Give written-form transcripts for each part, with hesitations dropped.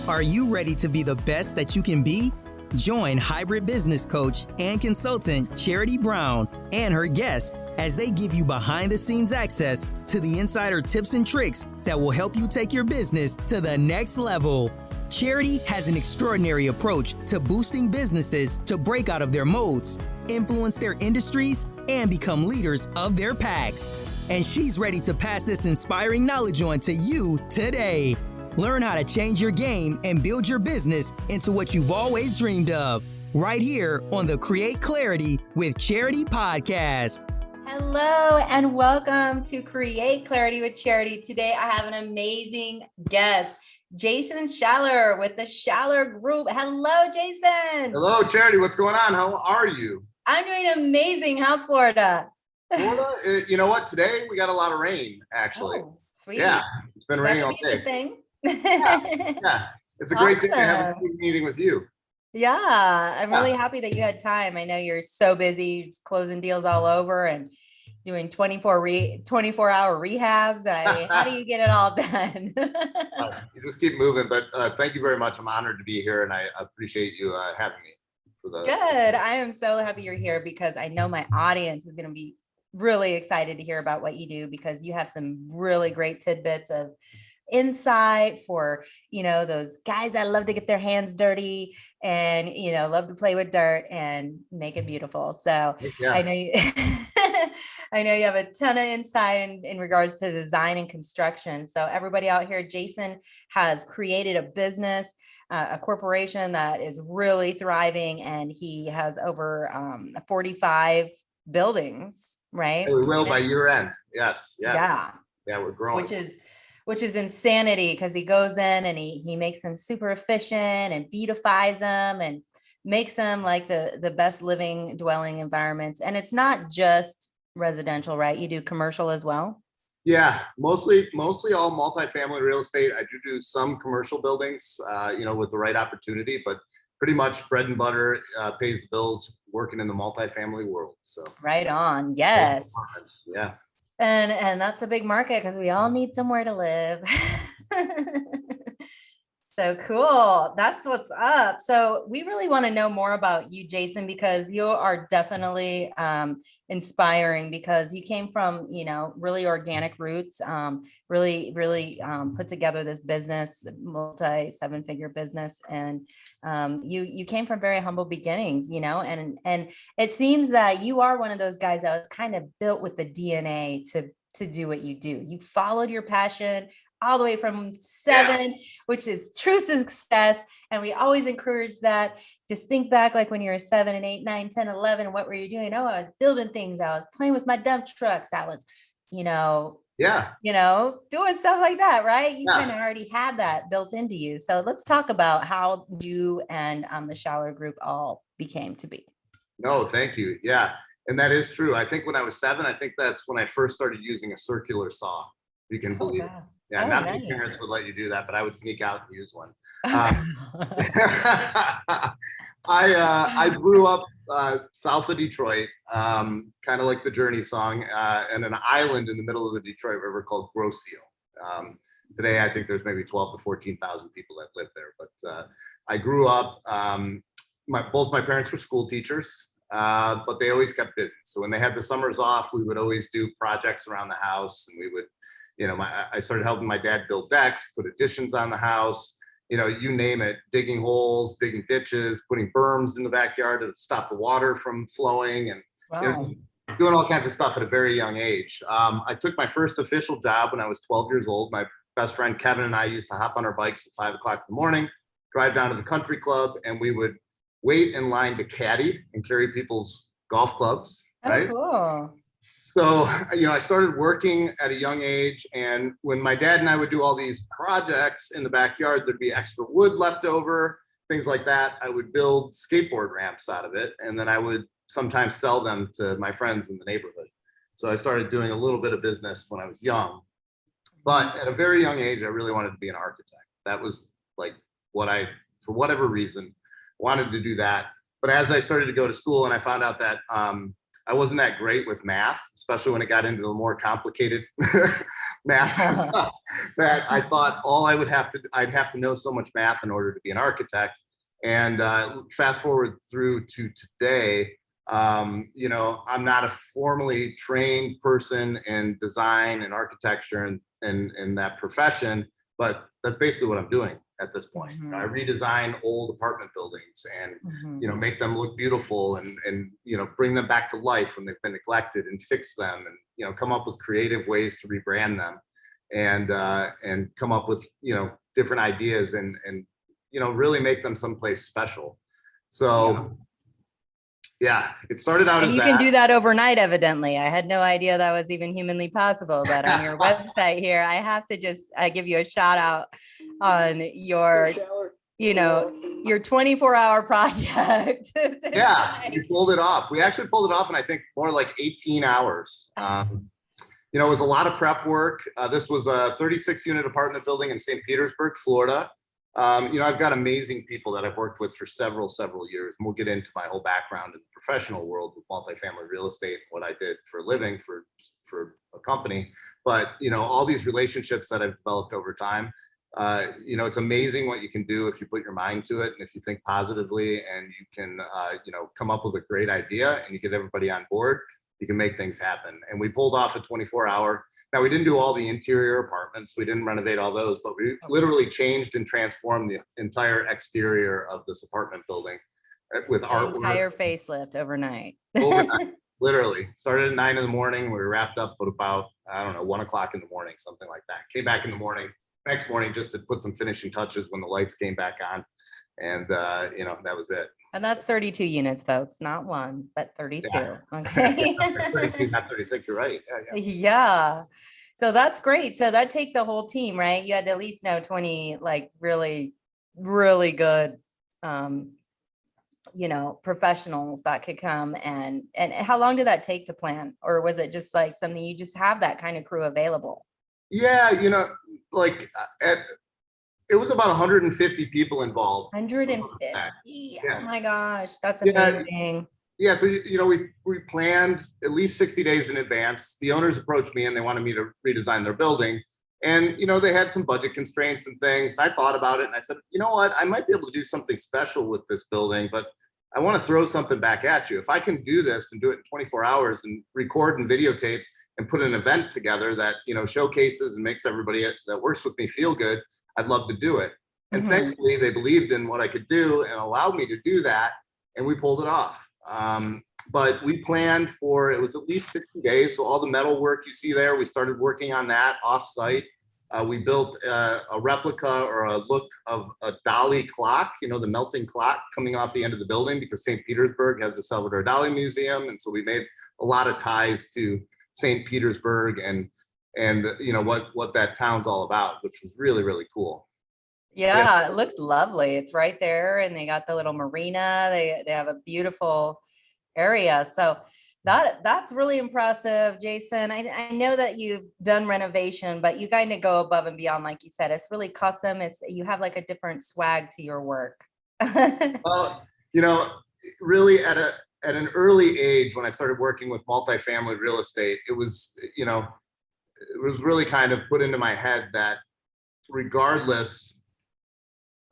Are you ready to be the best that you can be? Join hybrid business coach and consultant Charity Brown and her guest as they give you behind-the-scenes access to the insider tips and tricks that will help you take your business to the next level. Charity has an extraordinary approach to boosting businesses to break out of their modes, influence their industries, and become leaders of their packs. And she's ready to pass this inspiring knowledge on to you today. Learn how to change your game and build your business into what you've always dreamed of, right here on the Create Clarity with Charity podcast. Hello and welcome to Create Clarity with Charity. Today I have an amazing guest, Jason Schaller with the Schaller Group. Hello, Jason. Hello, Charity. What's going on? How are you? I'm doing amazing. How's Florida? Florida, you know what? Today we got a lot of rain, actually. Oh, sweet. Yeah, it's been raining all day. Good thing. Yeah. It's a great thing to have a meeting with you. Yeah, I'm really happy that you had time. I know you're so busy just closing deals all over and doing 24-hour rehabs. How do you get it all done? You just keep moving, but thank you very much. I'm honored to be here, and I appreciate you having me. Good. I am so happy you're here because I know my audience is going to be really excited to hear about what you do, because you have some really great tidbits of insight for, those guys that love to get their hands dirty and, love to play with dirt and make it beautiful. So I know you, I know you have a ton of insight in regards to design and construction. So everybody out here, Jason has created a business, a corporation that is really thriving, and he has over 45 buildings, right? We will by year end. Yes. Yeah. Yeah, we're growing. Which is insanity, because he goes in and he makes them super efficient and beautifies them and makes them like the best living dwelling environments. And it's not just residential, right? You do commercial as well? Yeah, mostly all multifamily real estate. I do some commercial buildings, with the right opportunity, but pretty much bread and butter, pays the bills working in the multifamily world. So right on. Yes. Yeah. And that's a big market because we all need somewhere to live. So cool. That's what's up. So we really want to know more about you, Jason, because you are definitely inspiring, because you came from, really organic roots, really put together this business, multi-7-figure business. And you came from very humble beginnings, and it seems that you are one of those guys that was kind of built with the DNA to do what you do. You followed your passion all the way from 7, which is true success. And we always encourage that. Just think back, like when you were 7 and 8, 9, 10, 11, what were you doing? Oh, I was building things. I was playing with my dump trucks. I was, doing stuff like that, right? You kind of already had that built into you. So let's talk about how you and the Schaller Group all became to be. No, thank you. Yeah. And that is true. I think when I was 7, I think that's when I first started using a circular saw. You can believe it. Yeah, not many parents would let you do that, but I would sneak out and use one. I grew up south of Detroit, kind of like the Journey song, and an island in the middle of the Detroit River called Grosse Ile. Today, I think there's maybe 12 to 14,000 people that live there. But I grew up, both my parents were school teachers. But they always kept busy. So when they had the summers off, we would always do projects around the house, and we would, I started helping my dad build decks, put additions on the house, you name it, digging holes, digging ditches, putting berms in the backyard to stop the water from flowing, and doing all kinds of stuff at a very young age. I took my first official job when I was 12 years old. My best friend Kevin and I used to hop on our bikes at 5 o'clock in the morning, drive down to the country club, and we would wait in line to caddy and carry people's golf clubs, right? Oh, cool. So, I started working at a young age, and when my dad and I would do all these projects in the backyard, there'd be extra wood left over, things like that. I would build skateboard ramps out of it, and then I would sometimes sell them to my friends in the neighborhood. So I started doing a little bit of business when I was young, but at a very young age, I really wanted to be an architect. That was like what I, for whatever reason, wanted to do that. But as I started to go to school and I found out that I wasn't that great with math, especially when it got into the more complicated math that I thought I'd have to know so much math in order to be an architect. And fast forward through to today, you know, I'm not a formally trained person in design and architecture and that profession, but that's basically what I'm doing at this point. Mhm. I redesign old apartment buildings and, Mhm. you know, make them look beautiful and, you know, bring them back to life when they've been neglected and fix them and, you know, come up with creative ways to rebrand them and come up with, you know, different ideas and, you know, really make them someplace special. So yeah, it started out And as you that. can do that overnight, evidently. I had no idea that was even humanly possible, but on your website here, I have to just give you a shout out on your, you know, your 24-hour project. Yeah, we pulled it off. We actually pulled it off in, I think, more like 18 hours. You know, it was a lot of prep work. This was a 36-unit apartment building in St. Petersburg, Florida. You know, I've got amazing people that I've worked with for several years, and we'll get into my whole background in the professional world with multifamily real estate, what I did for a living for a company. But, you know, all these relationships that I've developed over time, you know, it's amazing what you can do if you put your mind to it and if you think positively and you can, you know, come up with a great idea and you get everybody on board, you can make things happen. And we pulled off a 24-hour. Now, we didn't do all the interior apartments. We didn't renovate all those, but we literally changed and transformed the entire exterior of this apartment building with artwork. Entire facelift overnight. Overnight, literally. Started at 9 in the morning. We were wrapped up at about, I don't know, 1 o'clock in the morning, something like that. Came back in the morning, next morning, just to put some finishing touches when the lights came back on. And, you know, that was it. And that's 32 units, folks, not one, but 32. Yeah. Okay. 32, not 36, you're right. Yeah. Yeah. So that's great. So that takes a whole team, right? You had to at least know 20, like really, really good, you know, professionals that could come and how long did that take to plan? Or was it just like something you just have that kind of crew available? Yeah, you know, like it was about 150 people involved. 150. Yeah. Oh my gosh, that's Yeah. amazing. Yeah, so you know, we planned at least 60 days in advance. The owners approached me and they wanted me to redesign their building. And you know, they had some budget constraints and things. And I thought about it and I said, you know what, I might be able to do something special with this building, but I want to throw something back at you. If I can do this and do it in 24 hours and record and videotape and put an event together that, you know, showcases and makes everybody that works with me feel good, I'd love to do it. And thankfully they believed in what I could do and allowed me to do that. And we pulled it off. But we planned for, it was at least 60 days. So all the metal work you see there, we started working on that off-site. We built a replica or a look of a Dali clock, you know, the melting clock coming off the end of the building, because St. Petersburg has the Salvador Dali Museum. And so we made a lot of ties to St. Petersburg and you know, what that town's all about, which was really, really cool. Yeah, it looked lovely. It's right there, and they got the little marina. They have a beautiful area. So that's really impressive, Jason. I know that you've done renovation, but you kind of go above and beyond, like you said. It's really custom. You have like a different swag to your work. Well, you know, really at an early age, when I started working with multifamily real estate, it was, you know, it was really kind of put into my head that regardless,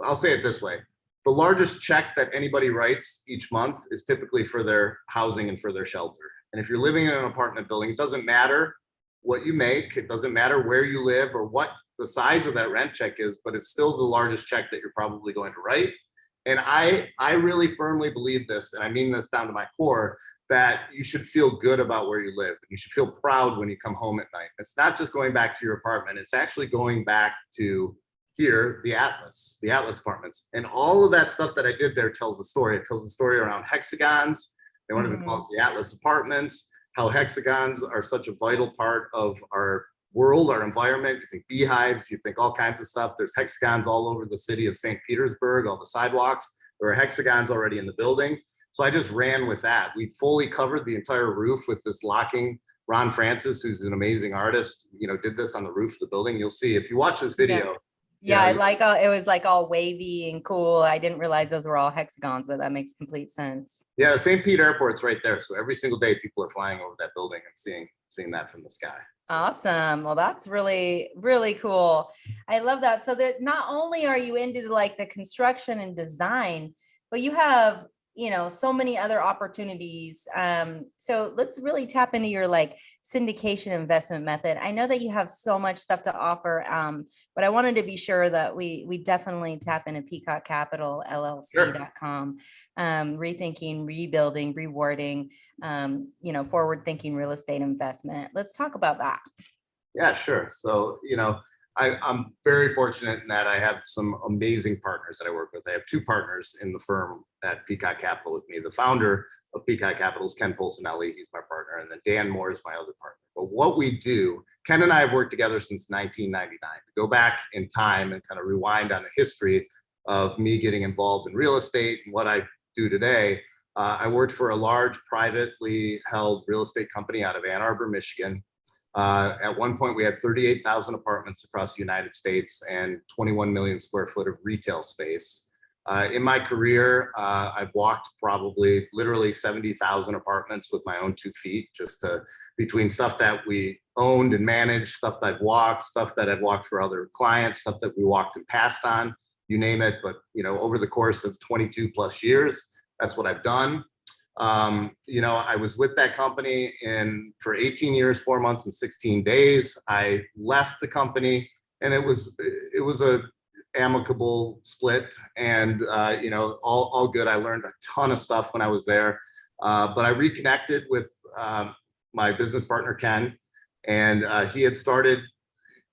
I'll say it this way, the largest check that anybody writes each month is typically for their housing and for their shelter. And if you're living in an apartment building, it doesn't matter what you make, it doesn't matter where you live or what the size of that rent check is, but it's still the largest check that you're probably going to write. And I really firmly believe this, and I mean this down to my core, that you should feel good about where you live. You should feel proud when you come home at night. It's not just going back to your apartment, it's actually going back to here, the Atlas apartments. And all of that stuff that I did there tells a story. It tells a story around hexagons. They wanted to call it the Atlas apartments, how hexagons are such a vital part of our world, our environment. You think beehives, you think all kinds of stuff. There's hexagons all over the city of St. Petersburg, all the sidewalks. There are hexagons already in the building. So I just ran with that. We fully covered the entire roof with this locking. Ron Francis, who's an amazing artist, you know, did this on the roof of the building. You'll see if you watch this video. Yeah, I like it was like all wavy and cool. I didn't realize those were all hexagons, but that makes complete sense. Yeah, St. Pete Airport's right there. So every single day people are flying over that building and seeing that from the sky. Awesome. Well, that's really, really cool. I love that. So that not only are you into like the construction and design, but you have, so many other opportunities. So let's really tap into your like syndication investment method. I know that you have so much stuff to offer, but I wanted to be sure that we definitely tap into Peacock Capital, Sure. LLC.com, rethinking, rebuilding, rewarding, forward thinking real estate investment. Let's talk about that. Yeah, sure. So, I'm very fortunate in that I have some amazing partners that I work with. I have two partners in the firm at Peacock Capital with me. The founder of Peacock Capital is Ken Polsinelli. He's my partner. And then Dan Moore is my other partner. But what we do, Ken and I have worked together since 1999. To go back in time and kind of rewind on the history of me getting involved in real estate and what I do today, I worked for a large privately held real estate company out of Ann Arbor, Michigan. At one point, we had 38,000 apartments across the United States and 21 million square foot of retail space. In my career, I've walked probably literally 70,000 apartments with my own 2 feet, just between stuff that we owned and managed, stuff that I've walked, stuff that I've walked for other clients, stuff that we walked and passed on, you name it. But, over the course of 22 plus years, that's what I've done. I was with that company for 18 years, 4 months and 16 days. I left the company and it was a amicable split and, all good. I learned a ton of stuff when I was there. But I reconnected with, my business partner, Ken, and, he had started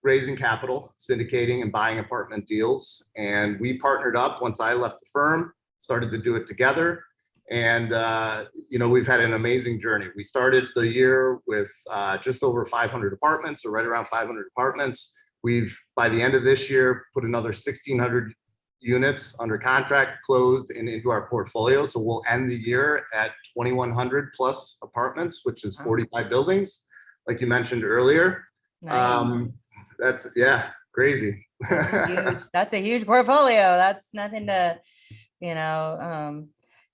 raising capital, syndicating and buying apartment deals. And we partnered up once I left the firm, started to do it together. And, we've had an amazing journey. We started the year with just over 500 apartments, or right around 500 apartments. We've, by the end of this year, put another 1,600 units under contract, closed, and into our portfolio. So we'll end the year at 2,100 plus apartments, which is 45 buildings, like you mentioned earlier. Nice. That's, crazy. That's a huge portfolio. That's nothing to,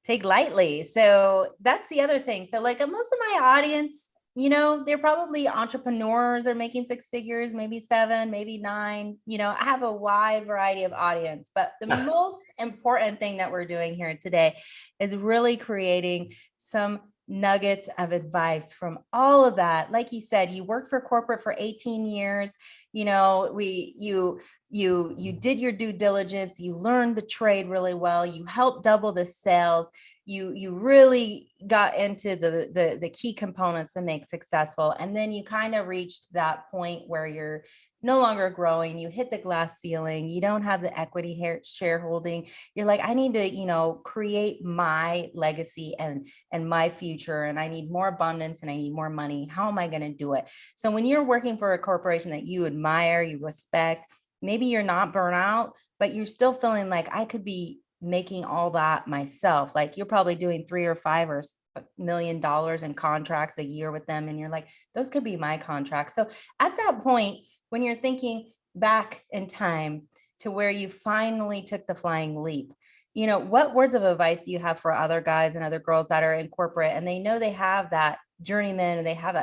take lightly. So that's the other thing. So like most of my audience, they're probably entrepreneurs. They're making 6 figures, maybe 7, maybe 9. I have a wide variety of audience, but the most important thing that we're doing here today is really creating some nuggets of advice from all of that. Like you said, you worked for corporate for 18 years. You did your due diligence. You learned the trade really well. You helped double the sales. You really got into the key components to make successful. And then you kind of reached that point where you're no longer growing. You hit the glass ceiling. You don't have the equity shareholding. You're like, I need to, create my legacy and my future. And I need more abundance and I need more money. How am I going to do it? So when you're working for a corporation that you admire, you respect, maybe you're not burnout, but you're still feeling like I could be making all that myself. Like you're probably doing $3 or $5 or $1 million in contracts a year with them. And you're like, those could be my contracts. So at that point, when you're thinking back in time to where you finally took the flying leap, what words of advice do you have for other guys and other girls that are in corporate and they know they have that journeyman and they have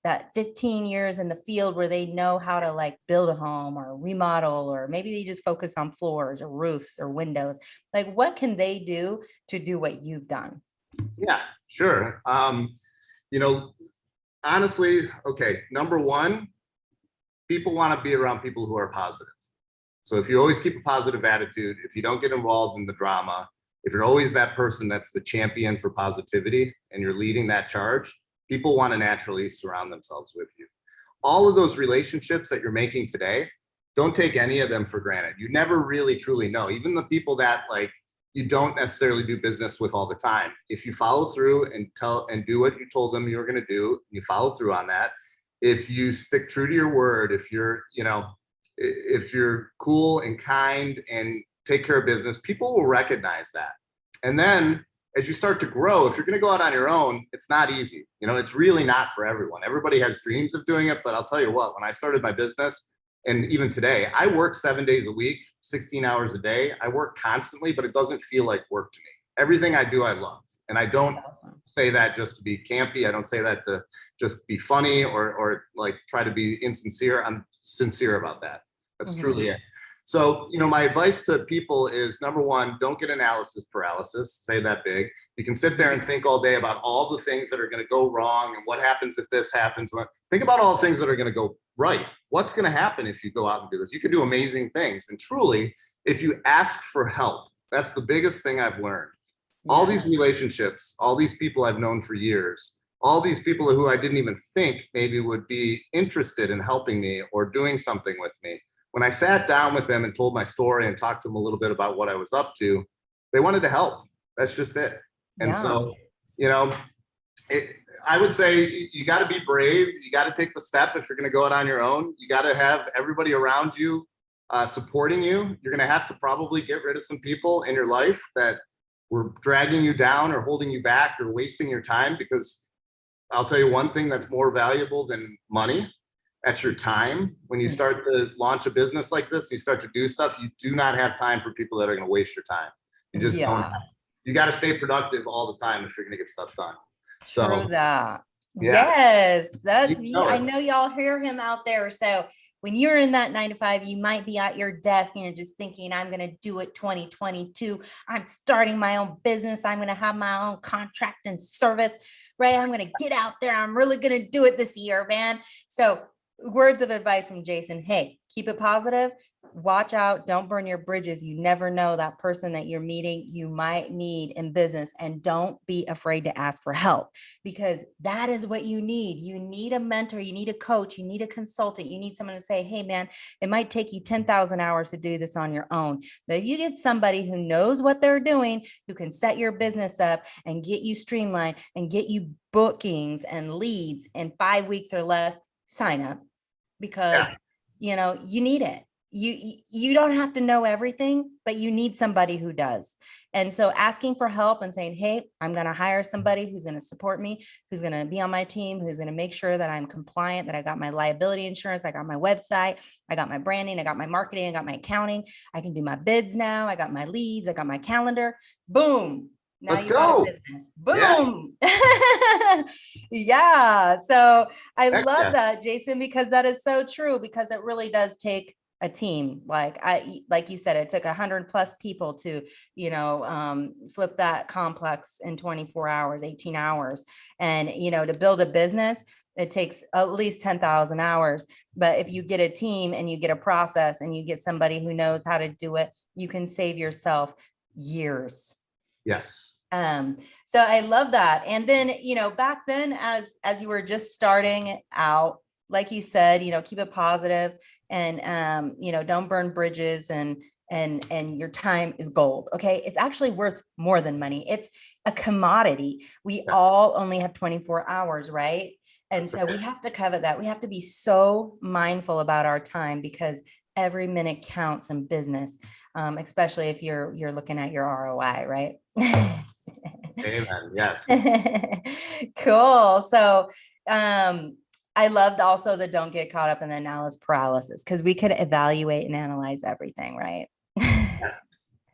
that 15 years in the field where they know how to like build a home or remodel, or maybe they just focus on floors or roofs or windows. Like what can they do to do what you've done? Yeah, sure. Honestly, okay, number one, people want to be around people who are positive. So if you always keep a positive attitude, if you don't get involved in the drama, if you're always that person that's the champion for positivity and you're leading that charge, people want to naturally surround themselves with you. All of those relationships that you're making today, don't take any of them for granted. You never really truly know. Even the people that like you don't necessarily do business with all the time. If you follow through and do what you told them you were going to do, you follow through on that. If you stick true to your word, if you're cool and kind and take care of business, people will recognize that. And then as you start to grow, if you're going to go out on your own, it's not easy. It's really not for everyone. Everybody has dreams of doing it, but I'll tell you what, when I started my business, and even today, I work 7 days a week, 16 hours a day. I work constantly, but it doesn't feel like work to me. Everything I do, I love. And I don't Awesome. say that just to be campy. I don't say that to just be funny or like try to be insincere. I'm sincere about that. That's truly it. So, my advice to people is, number one, don't get analysis paralysis. Say that big. You can sit there and think all day about all the things that are going to go wrong and what happens if this happens. Think about all the things that are going to go right. What's going to happen if you go out and do this? You can do amazing things. And truly, if you ask for help, that's the biggest thing I've learned. All these relationships, all these people I've known for years, all these people who I didn't even think maybe would be interested in helping me or doing something with me. When I sat down with them and told my story and talked to them a little bit about what I was up to, they wanted to help. That's just it. And so, I would say you got to be brave. You got to take the step if you're going to go out on your own. You got to have everybody around you supporting you. You're going to have to probably get rid of some people in your life that were dragging you down or holding you back or wasting your time, because I'll tell you one thing that's more valuable than money. That's your time. When you start to launch a business like this, you start to do stuff, you do not have time for people that are going to waste your time. You just don't have. You got to stay productive all the time if you're going to get stuff done. True that. Yeah. Yes, I know y'all hear him out there. So when you're in that 9 to 5, you might be at your desk and you're just thinking, I'm going to do it 2022. I'm starting my own business. I'm going to have my own contract and service, right? I'm going to get out there. I'm really going to do it this year, man. So words of advice from Jason. Hey, keep it positive. Watch out. Don't burn your bridges. You never know that person that you're meeting, you might need in business, and don't be afraid to ask for help, because that is what you need. You need a mentor. You need a coach. You need a consultant. You need someone to say, hey man, it might take you 10,000 hours to do this on your own. But if you get somebody who knows what they're doing, who can set your business up and get you streamlined and get you bookings and leads in 5 weeks or less, sign up, because you need it. You don't have to know everything, but you need somebody who does. And so asking for help and saying, hey, I'm going to hire somebody who's going to support me, who's going to be on my team, who's going to make sure that I'm compliant, that I got my liability insurance, I got my website, I got my branding, I got my marketing, I got my accounting, I can do my bids now, I got my leads, I got my calendar. Boom. Now you got a business. Boom. Yeah. So I love that, Jason, because that is so true, because it really does take a team. Like you said, it took 100+ people to, flip that complex in 24 hours, 18 hours. And, to build a business, it takes at least 10,000 hours. But if you get a team and you get a process and you get somebody who knows how to do it, you can save yourself years. Yes. So I love that. And then, back then, as you were just starting out, like you said, keep it positive and, don't burn bridges, and your time is gold. Okay. It's actually worth more than money. It's a commodity. We all only have 24 hours, right? And so we have to covet that. We have to be so mindful about our time, because every minute counts in business, especially if you're looking at your ROI, right? Amen. Yes. Cool. So, I loved also the don't get caught up in the analysis paralysis, because we could evaluate and analyze everything, right?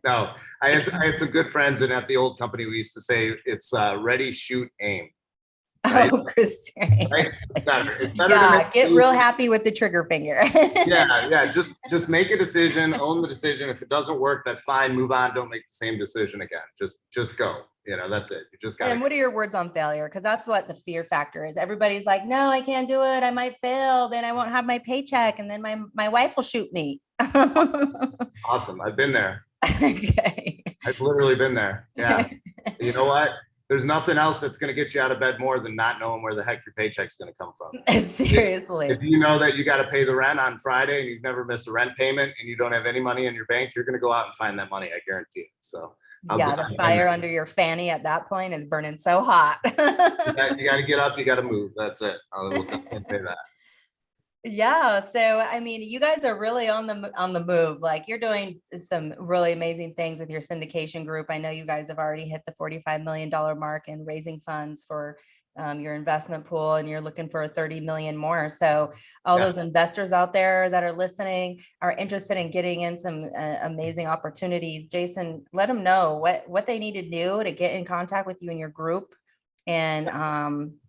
No, I had some good friends, and at the old company, we used to say it's ready, shoot, aim. Right? Oh, Chris. Right? It's better Yeah, get real happy with the trigger finger. Yeah. Just make a decision, own the decision. If it doesn't work, that's fine. Move on. Don't make the same decision again. Just go. That's it. You just got. And what are your words on failure? Because that's what the fear factor is. Everybody's like, no, I can't do it. I might fail. Then I won't have my paycheck. And then my wife will shoot me. Awesome. I've been there. Okay. I've literally been there. Yeah. You know what? There's nothing else that's going to get you out of bed more than not knowing where the heck your paycheck's going to come from. Seriously. If you know that you got to pay the rent on Friday and you've never missed a rent payment and you don't have any money in your bank, you're going to go out and find that money. I guarantee it. So the fire under your fanny at that point is burning so hot. You got to get up. You got to move. That's it. I will definitely say that. Yeah. So, I mean, you guys are really on the move. Like, you're doing some really amazing things with your syndication group. I know you guys have already hit the $45 million mark and raising funds for, your investment pool and you're looking for 30 million more. So all Yeah. those investors out there that are listening are interested in getting in some amazing opportunities. Jason, let them know what they need to do to get in contact with you and your group. And,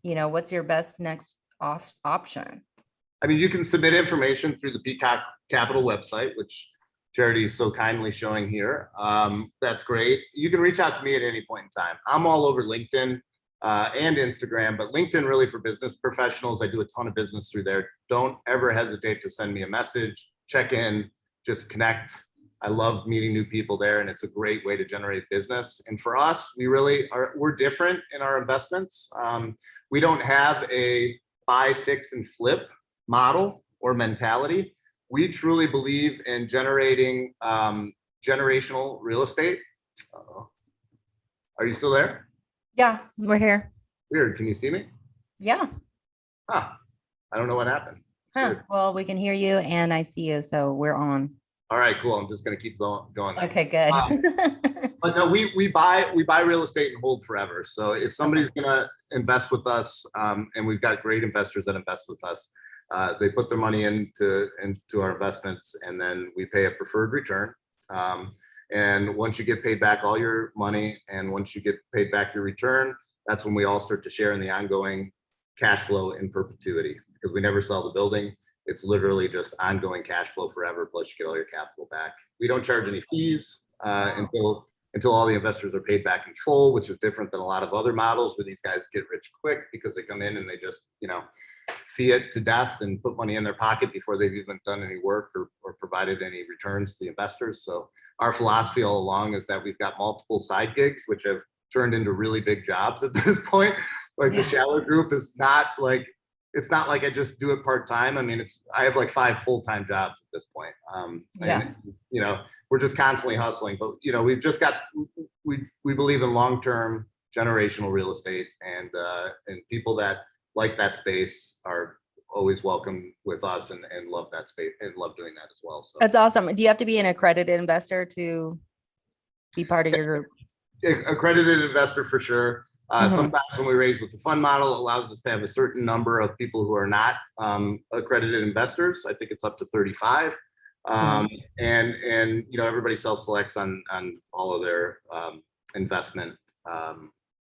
what's your best next option? I mean, you can submit information through the Peacock Capital website, which Charity is so kindly showing here. That's great. You can reach out to me at any point in time. I'm all over LinkedIn and Instagram, but LinkedIn really for business professionals. I do a ton of business through there. Don't ever hesitate to send me a message, check in, just connect. I love meeting new people there, and it's a great way to generate business. And for us, we're different in our investments. We don't have a buy, fix, and flip model or mentality. We truly believe in generating generational real estate. Are you still there? Yeah, we're here. Weird. Can you see me? Yeah. Huh. I don't know what happened. Well, we can hear you and I see you, so we're on. All right, cool. I'm just going to keep going. Okay, good. But no, we buy real estate and hold forever. So if somebody's going to invest with us, and we've got great investors that invest with us, they put their money into our investments, and then we pay a preferred return. And once you get paid back all your money, and once you get paid back your return, that's when we all start to share in the ongoing cash flow in perpetuity, because we never sell the building. It's literally just ongoing cash flow forever, plus you get all your capital back. We don't charge any fees until all the investors are paid back in full, which is different than a lot of other models where these guys get rich quick because they come in and they just, fee it to death and put money in their pocket before they've even done any work or provided any returns to the investors. So our philosophy all along is that we've got multiple side gigs, which have turned into really big jobs at this point. Like the Schaller Group is not like, it's not like I just do it part-time. I mean, I have like 5 full-time jobs at this point. And, we're just constantly hustling, but we've just got, we believe in long-term generational real estate, and people that like that space are always welcome with us and love that space and love doing that as well. So that's awesome. Do you have to be an accredited investor to be part of your group? Accredited investor for sure. Sometimes when we raise with the fund model, it allows us to have a certain number of people who are not accredited investors. I think it's up to 35. And everybody self-selects on all of their investment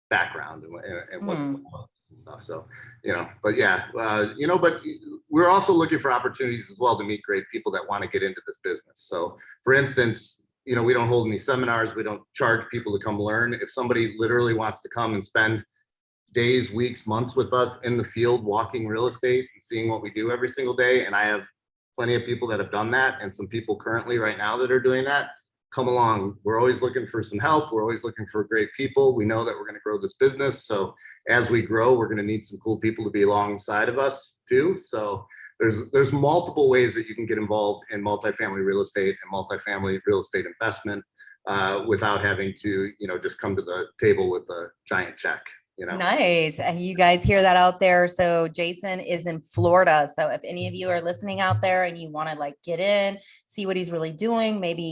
background and what and stuff. So, but we're also looking for opportunities as well to meet great people that want to get into this business. So for instance, we don't hold any seminars. We don't charge people to come learn. If somebody literally wants to come and spend days, weeks, months with us in the field, walking real estate and seeing what we do every single day, and I have plenty of people that have done that, and some people currently right now that are doing that, come along. We're always looking for some help. We're always looking for great people. We know that we're going to grow this business. So as we grow, we're going to need some cool people to be alongside of us too. So there's multiple ways that you can get involved in multifamily real estate and multifamily real estate investment without having to, just come to the table with a giant check. Nice. And you guys hear that out there. So Jason is in Florida. So if any of you are listening out there and you want to get in, see what he's really doing, maybe,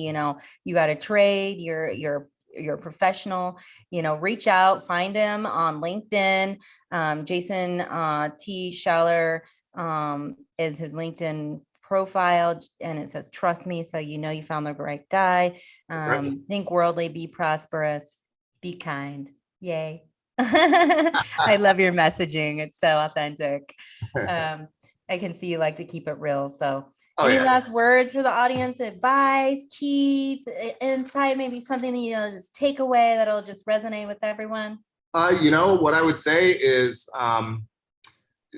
you got a trade, you're professional, reach out, find him on LinkedIn. Jason T. Schaller is his LinkedIn profile, and it says, trust me. So, you found the right guy. Think worldly, be prosperous, be kind. Yay. I love your messaging. It's so authentic. I can see you like to keep it real. So any last words for the audience, advice, key insight, maybe something that you'll just take away that'll just resonate with everyone? What I would say is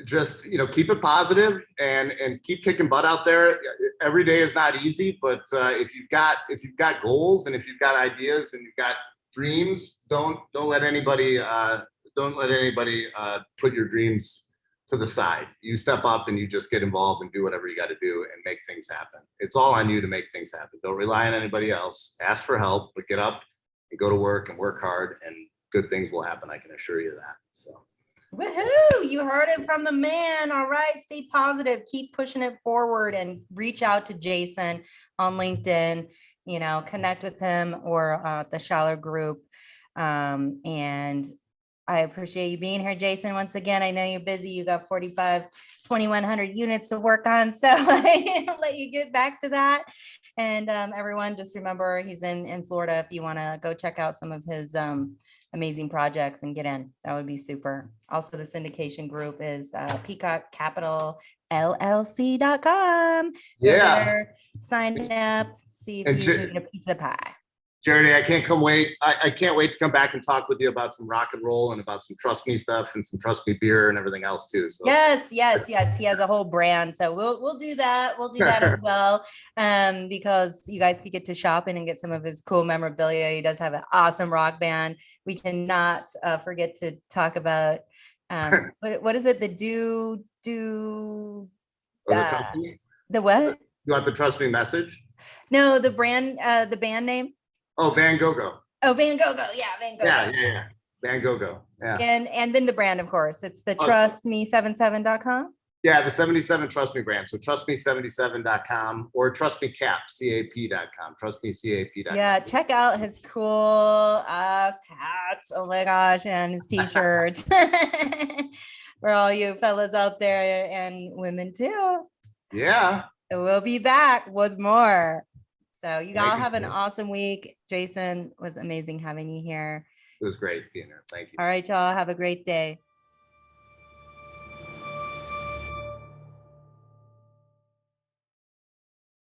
just keep it positive and keep kicking butt out there. Every day is not easy, but if you've got goals and if you've got ideas and you've got dreams, don't let anybody put your dreams to the side. You step up and you just get involved and do whatever you got to do and make things happen. It's all on you to make things happen. Don't rely on anybody else. Ask for help, but get up and go to work and work hard, and good things will happen. I can assure you that. So woohoo, you heard it from the man. All right, stay positive, keep pushing it forward, and reach out to Jason on LinkedIn, connect with him or the Schaller Group. And I appreciate you being here, Jason. Once again, I know you're busy. You got 2,100 units to work on. So I'll let you get back to that. And everyone, just remember he's in Florida if you want to go check out some of his amazing projects and get in. That would be super. Also, the syndication group is Peacock Capital LLC.com. Go Yeah. there, sign up, see if And you can get a piece of pie. Charity, I can't wait to come back and talk with you about some rock and roll and about some Trust Me stuff and some Trust Me beer and everything else too. So Yes. He has a whole brand. So we'll do that. We'll do that as well. Because you guys could get to shopping and get some of his cool memorabilia. He does have an awesome rock band. We cannot forget to talk about what is it? The Trust Me? the what? You want the Trust Me message? No, the band name. Oh, Van Gogh. Oh, Van Gogh. Yeah, Van Gogh. Yeah. Van Gogh. Yeah. And then the brand, of course, it's the trustme77.com. Yeah, the 77 Trust Me brand. So trustme77.com or trustmecap.com. Trustmecap.com. Yeah, check out his cool ass hats. Oh my gosh, and his t-shirts. For all you fellas out there and women too. Yeah. So we'll be back with more. So you all have an awesome week. Jason, was amazing having you here. It was great being here. Thank you. All right, y'all. Have a great day.